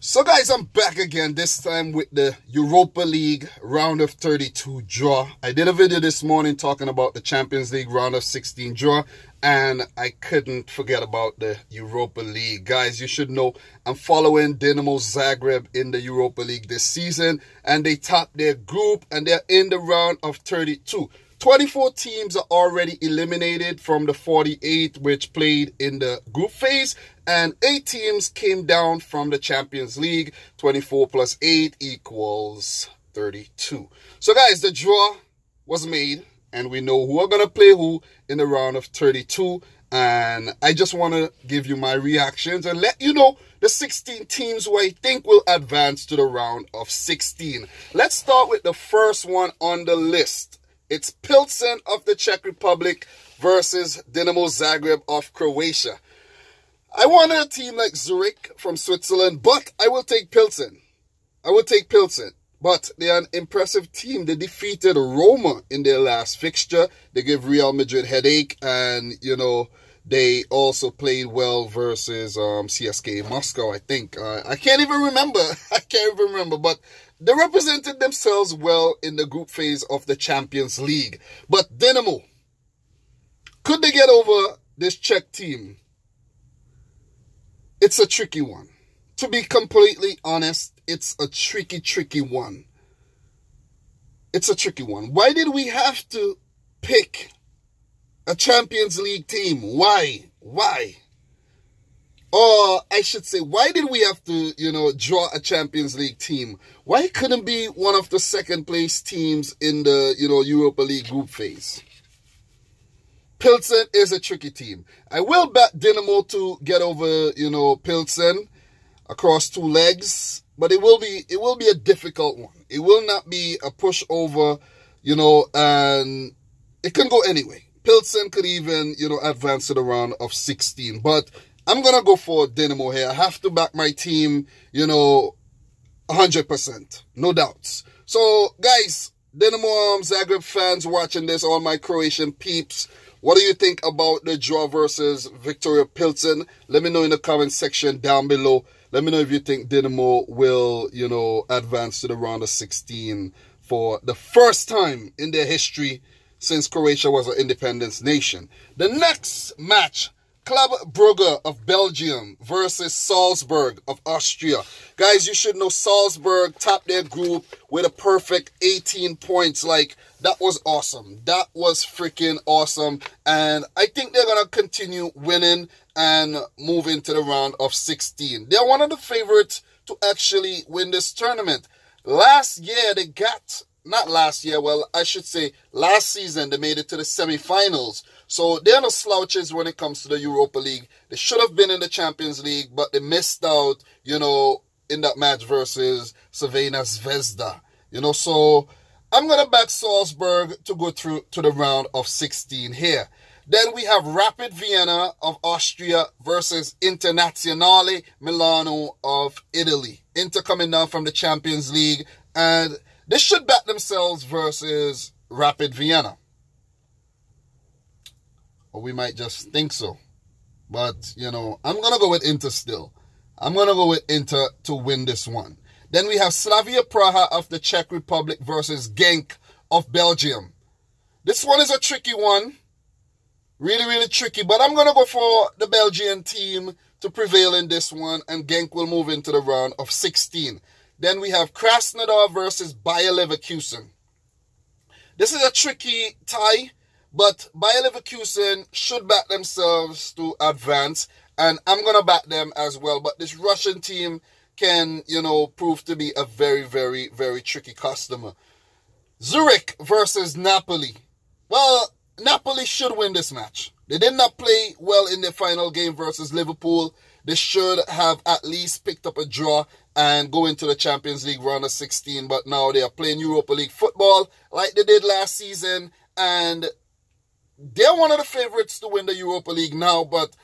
So guys, I'm back again, this time with the Europa League round of 32 draw. I did a video this morning talking about the Champions League round of 16 draw, and I couldn't forget about the Europa League. Guys, you should know I'm following Dinamo Zagreb in the Europa League this season, and they topped their group and they're in the round of 32. 24 teams are already eliminated from the 48 which played in the group phase, and 8 teams came down from the Champions League. 24 plus 8 equals 32. So guys, the draw was made and we know who are going to play who in the round of 32, and I just want to give you my reactions and let you know the 16 teams who I think will advance to the round of 16. Let's start with the first one on the list. It's Plzeň of the Czech Republic versus Dinamo Zagreb of Croatia. I wanted a team like Zürich from Switzerland, but I will take Plzeň. But they are an impressive team. They defeated Roma in their last fixture. They gave Real Madrid headache, and, you know, they also played well versus CSKA Moscow, I think. I can't even remember. But they represented themselves well in the group phase of the Champions League. But Dynamo, could they get over this Czech team? It's a tricky one. To be completely honest, it's a tricky one. It's a tricky one. Why did we have to pick a Champions League team? Why? Or I should say, why did we have to, draw a Champions League team? Why couldn't be one of the second place teams in the, Europa League group phase? Plzeň is a tricky team. I will bet Dynamo to get over, Plzeň across 2 legs, but it will be a difficult one. It will not be a pushover, and it can go anyway. Plzeň could even, advance to the round of 16, but I'm going to go for Dynamo here. I have to back my team, 100%. No doubts. So, guys, Dinamo Zagreb fans watching this, all my Croatian peeps, what do you think about the draw versus Viktoria Plzen? Let me know in the comment section down below. Let me know if you think Dynamo will, advance to the round of 16 for the first time in their history since Croatia was an independent nation. The next match, Club Brugge of Belgium versus Salzburg of Austria. Guys, you should know Salzburg topped their group with a perfect 18 points. Like, that was awesome. That was freaking awesome. And I think they're going to continue winning and move into the round of 16. They're one of the favorites to actually win this tournament. Last year, they got... Not last year, well, I should say last season, they made it to the semi-finals. So they're no slouches when it comes to the Europa League. They should have been in the Champions League, but they missed out, in that match versus Crvena Zvezda. So I'm going to back Salzburg to go through to the round of 16 here. Then we have Rapid Vienna of Austria versus Internazionale Milano of Italy. Inter coming down from the Champions League, and they should back themselves versus Rapid Vienna. Or we might just think so. But, I'm going to go with Inter still. I'm going to go with Inter to win this one. Then we have Slavia Praha of the Czech Republic versus Genk of Belgium. This one is a tricky one. Really tricky. But I'm going to go for the Belgian team to prevail in this one. And Genk will move into the round of 16. Then we have Krasnodar versus Bayer Leverkusen. This is a tricky tie, but Bayer Leverkusen should back themselves to advance, and I'm going to back them as well. But this Russian team can, prove to be a very tricky customer. Zürich versus Napoli. Well, Napoli should win this match. They did not play well in their final game versus Liverpool. They should have at least picked up a draw and go into the Champions League round of 16. But now they are playing Europa League football like they did last season. And they're one of the favorites to win the Europa League now. But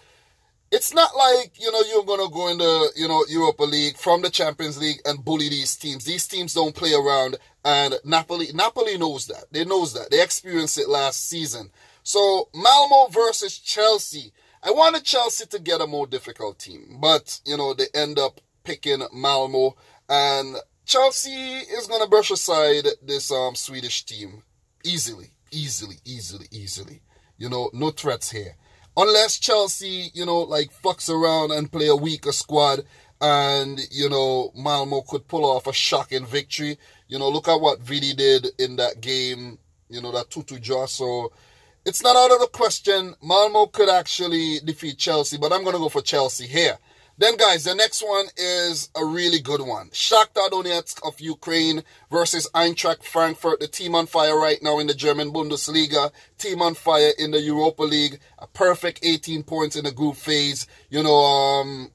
it's not like, you're going to go in the, Europa League from the Champions League and bully these teams. These teams don't play around. And Napoli knows that. They knows that. They experienced it last season. So, Malmö versus Chelsea. I wanted Chelsea to get a more difficult team. But, they end up picking Malmö. And Chelsea is going to brush aside this Swedish team easily. You know, no threats here. Unless Chelsea, you know, like fucks around and play a weaker squad and, you know, Malmö could pull off a shocking victory. You know, look at what Vidi did in that game, you know, that 2-2 draw. So it's not out of the question. Malmö could actually defeat Chelsea, but I'm going to go for Chelsea here. Then, guys, the next one is a really good one. Shakhtar Donetsk of Ukraine versus Eintracht Frankfurt. The team on fire right now in the German Bundesliga. Team on fire in the Europa League. A perfect 18 points in the group phase. You know,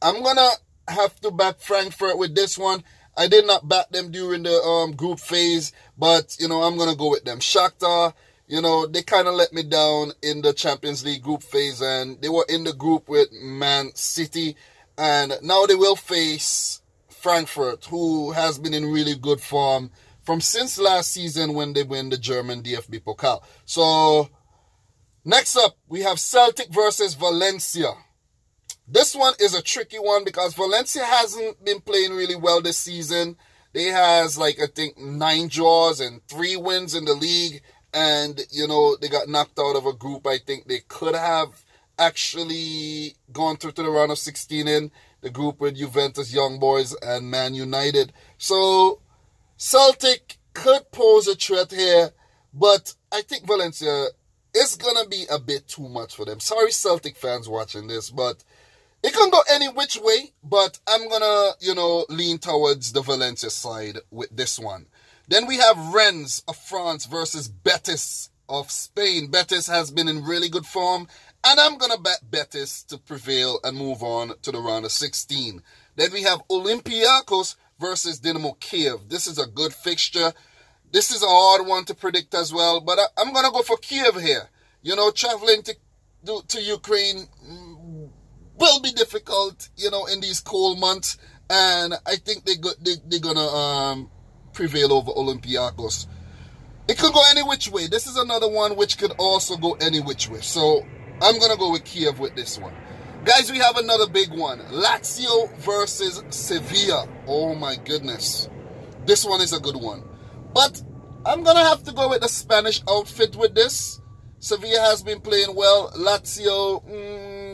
I'm going to have to back Frankfurt with this one. I did not back them during the group phase, but, you know, I'm going to go with them. Shakhtar, you know, they kind of let me down in the Champions League group phase, and they were in the group with Man City, and now they will face Frankfurt, who has been in really good form from since last season when they win the German DFB Pokal. So, next up, we have Celtic versus Valencia. This one is a tricky one because Valencia hasn't been playing really well this season. They has, like, I think 9 draws and 3 wins in the league. And, you know, they got knocked out of a group I think they could have actually gone through to the round of 16 in. The group with Juventus, Young Boys, and Man United. So, Celtic could pose a threat here. But I think Valencia is going to be a bit too much for them. Sorry, Celtic fans watching this, but it can go any which way. But I'm going to, you know, lean towards the Valencia side with this one. Then we have Rennes of France versus Betis of Spain. Betis has been in really good form, and I'm going to bet Betis to prevail and move on to the round of 16. Then we have Olympiacos versus Dynamo Kyiv. This is a good fixture. This is a hard one to predict as well, but I'm going to go for Kyiv here. You know, traveling to Ukraine will be difficult, you know, in these cold months, and I think they're going to prevail over Olympiacos. It could go any which way. This is another one which could also go any which way. So I'm going to go with Kyiv with this one. Guys, we have another big one. Lazio versus Sevilla. Oh my goodness. This one is a good one. But I'm going to have to go with the Spanish outfit with this. Sevilla has been playing well. Lazio,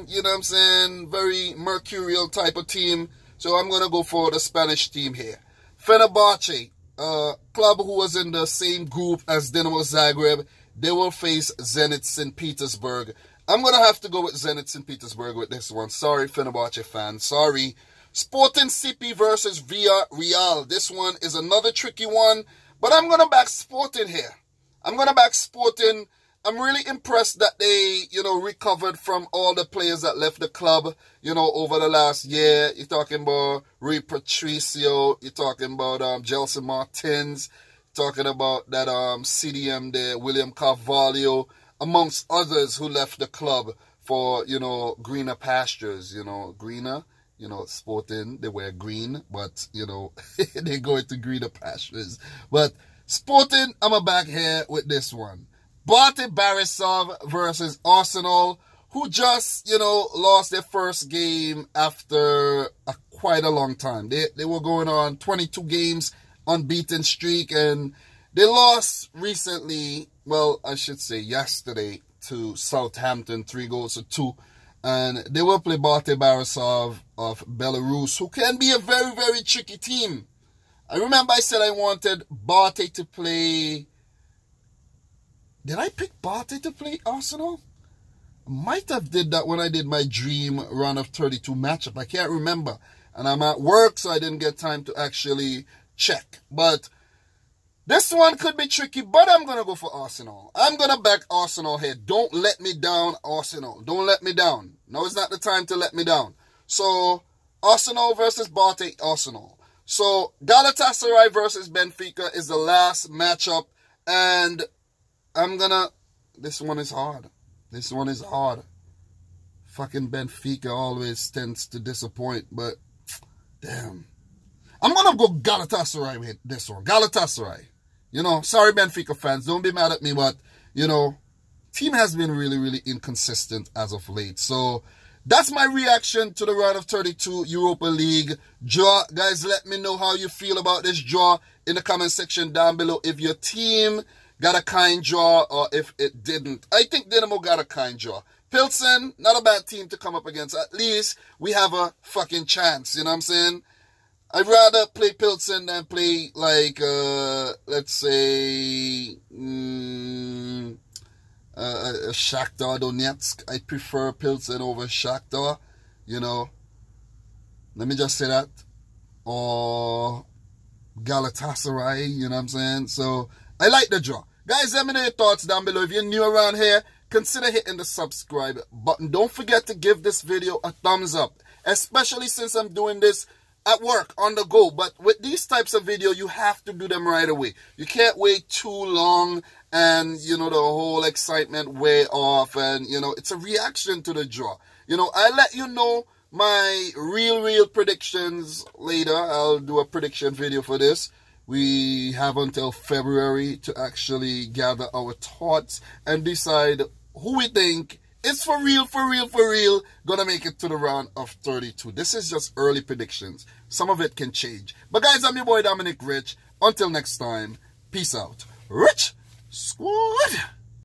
you know what I'm saying, very mercurial type of team. So I'm going to go for the Spanish team here. Fenerbahçe, club who was in the same group as Dinamo Zagreb, they will face Zenit St. Petersburg. I'm going to have to go with Zenit St. Petersburg with this one. Sorry, Fenerbahçe fans. Sorry. Sporting CP versus Villarreal. This one is another tricky one, but I'm going to back Sporting here. I'm going to back Sporting. I'm really impressed that they, you know, recovered from all the players that left the club, you know, over the last year. You're talking about Rui Patricio. You're talking about Gelson Martins. Talking about that CDM there, William Carvalho, amongst others who left the club for, you know, greener pastures, you know, greener. You know, Sporting, they wear green, but, you know, they go into greener pastures. But Sporting, I'm a back here with this one. Bate Borisov versus Arsenal, who just, you know, lost their first game after quite a long time. They were going on 22 games unbeaten streak, and they lost recently, well, I should say yesterday, to Southampton, 3-2. And they will play Bate Borisov of Belarus, who can be a very, very tricky team. I remember I said I wanted Bate to play... Did I pick Bate to play Arsenal? I might have did that when I did my dream round of 32 matchup. I can't remember. And I'm at work, so I didn't get time to actually check. But this one could be tricky, but I'm going to go for Arsenal. I'm going to back Arsenal here. Don't let me down, Arsenal. Don't let me down. No, it's not the time to let me down. So, Arsenal versus Bate, Arsenal. So, Galatasaray versus Benfica is the last matchup. And I'm gonna... This one is hard. This one is hard. Fucking Benfica always tends to disappoint, but... Damn. I'm gonna go Galatasaray with this one. Galatasaray. You know, sorry Benfica fans, don't be mad at me, but, you know, team has been really, really inconsistent as of late. So, that's my reaction to the round of 32 Europa League draw. Guys, let me know how you feel about this draw in the comment section down below. If your team got a kind draw or if it didn't. I think Dynamo got a kind draw. Plzeň, not a bad team to come up against. At least we have a fucking chance. You know what I'm saying? I'd rather play Plzeň than play like, let's say, Shakhtar Donetsk. I prefer Plzeň over Shakhtar, you know. Let me just say that. Or Galatasaray, you know what I'm saying? So, I like the draw. Guys, let me know your thoughts down below. If you're new around here, consider hitting the subscribe button. Don't forget to give this video a thumbs up. Especially since I'm doing this at work, on the go. But with these types of video, you have to do them right away. You can't wait too long and, you know, the whole excitement wear off. And, you know, it's a reaction to the draw. You know, I'll let you know my real predictions later. I'll do a prediction video for this. We have until February to actually gather our thoughts and decide who we think is for real, gonna make it to the round of 32. This is just early predictions. Some of it can change. But guys, I'm your boy Dominic Rich. Until next time, peace out. Rich Squad!